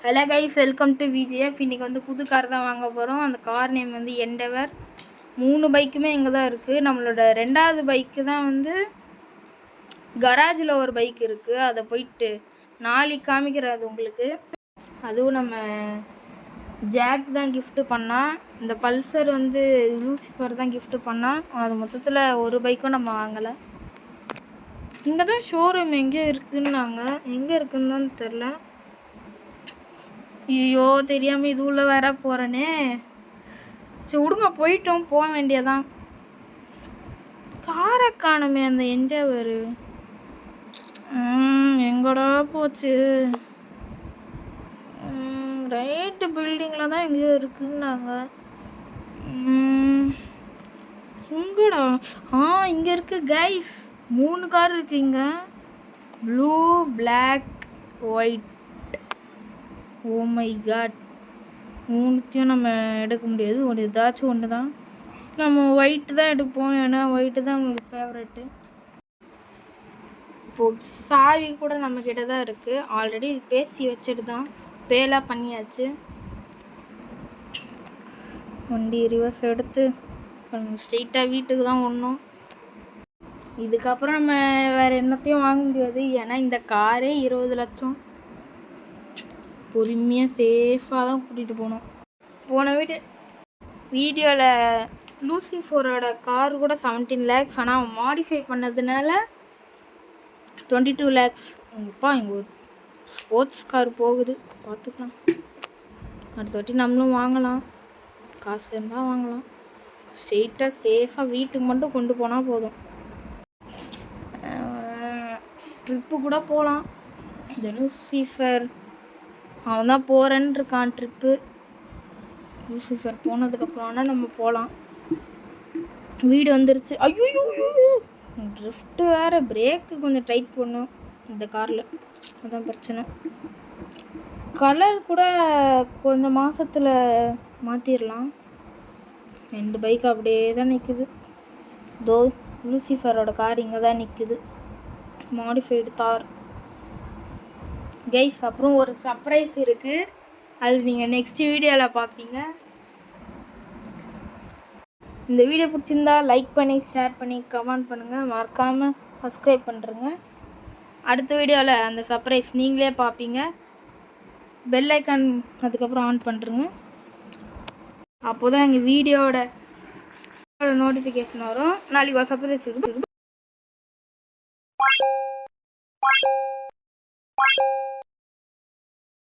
Hello guys, welcome to VGF. இன்றைக்கி வந்து புது கார் தான் வாங்க போகிறோம். அந்த கார் நேம் வந்து எண்டவர். 3 பைக்குமே இங்கே தான் இருக்குது. நம்மளோட 2வது பைக்கு தான் வந்து கராஜில் ஒரு பைக் இருக்குது. அதை போயிட்டு நாளைக்கு காமிக்கிறது உங்களுக்கு. அதுவும் நம்ம ஜாக் தான் கிஃப்ட்டு பண்ணால். இந்த பல்சர் வந்து லூசிஃபர் தான் கிஃப்ட்டு பண்ணால். அது மொத்தத்தில் ஒரு பைக்கும் நம்ம வாங்கலை. இங்கே தான் ஷோரூம் எங்கே இருக்குதுன்னாங்க. எங்கே இருக்குதுன்னு தான் தெரில. ஐயோ, தெரியாமல் இது உள்ள வேற போகிறேனே. சரி விடுங்க, போயிட்டோம், போக வேண்டியதான். காரை காணுமே அந்த எண்டவர். எங்கடா போச்சு? ரைட்டு பில்டிங்கில் தான் எங்கேயோ இருக்குன்னாங்க. எங்கடா? இங்கே இருக்குது கைஸ். 3 கார் இருக்குது இங்கே. Blue, black, white. Oh my god, 3த்தையும் நம்ம எடுக்க முடியாது. ஏதாச்சும் ஒன்று தான் நம்ம ஒயிட்டு தான் எடுப்போம். ஏன்னா ஒயிட்டு தான் நம்மளுக்கு ஃபேவரெட்டு. இப்போது சாவி கூட நம்மக்கிட்ட தான் இருக்குது. ஆல்ரெடி பேசி வச்சுட்டு தான் பேலாம் பண்ணியாச்சு. வண்டி ரிவர்ஸ் எடுத்து ஸ்ட்ரெயிட்டாக வீட்டுக்கு தான் ஒன்றும். இதுக்கப்புறம் நம்ம வேறு என்னத்தையும் வாங்க முடியாது. ஏன்னா இந்த காரே 20 லட்சம். பொறுமையாக சேஃபாக தான் கூட்டிகிட்டு போனோம். போன வீடியோவில் லூசிஃபரோட கார் கூட 17 lakhs. ஆனால் அவன் மாடிஃபை பண்ணதுனால 22 lakhs. அப்பா, இங்கே ஒரு ஸ்போர்ட்ஸ் கார் போகுது, பார்த்துக்கலாம். அடுத்த வாட்டி நம்மளும் வாங்கலாம். காசு இருந்தால் வாங்கலாம். ஸ்ட்ரெயிட்டாக சேஃபாக வீட்டுக்கு மட்டும் கொண்டு போனால் போதும். ட்ரிப்பு கூட போகலாம். இந்த லூசிஃபர் அவன் தான் போகிறேன்னு இருக்கான் ட்ரிப்பு. லூசிஃபர் போனதுக்கப்புறம் ஆனால் நம்ம போகலாம். வீடு வந்துருச்சு. ஐயோ, ட்ரிஃப்ட்டு வேறு. பிரேக்கு கொஞ்சம் டைட் பண்ணும் இந்த காரில், அதுதான் பிரச்சனை. கலர் கூட கொஞ்சம் மாதத்தில் மாற்றிடலாம். 2 பைக் அப்படியே தான் நிற்குது. தோ லூசிஃபரோட கார் இங்கே தான் நிற்குது, மாடிஃபைடு தார் கைஸ். அப்புறம் ஒரு சர்ப்ரைஸ் இருக்குது, அது நீங்கள் நெக்ஸ்ட் வீடியோவில் பார்ப்பீங்க. இந்த வீடியோ பிடிச்சிருந்தா லைக் பண்ணி, ஷேர் பண்ணி, கமெண்ட் பண்ணுங்கள். மறக்காமல் சப்ஸ்கிரைப் பண்ணுறங்க. அடுத்த வீடியோவில் அந்த சர்ப்ரைஸ் நீங்களே பார்ப்பீங்க. பெல் ஐக்கான் அதுக்கப்புறம் ஆன் பண்ணுறங்க. அப்போ தான் எங்கள் வீடியோட நோட்டிஃபிகேஷன் வரும். நாளைக்கு ஒரு சர்ப்ரைஸ் இருக்குது.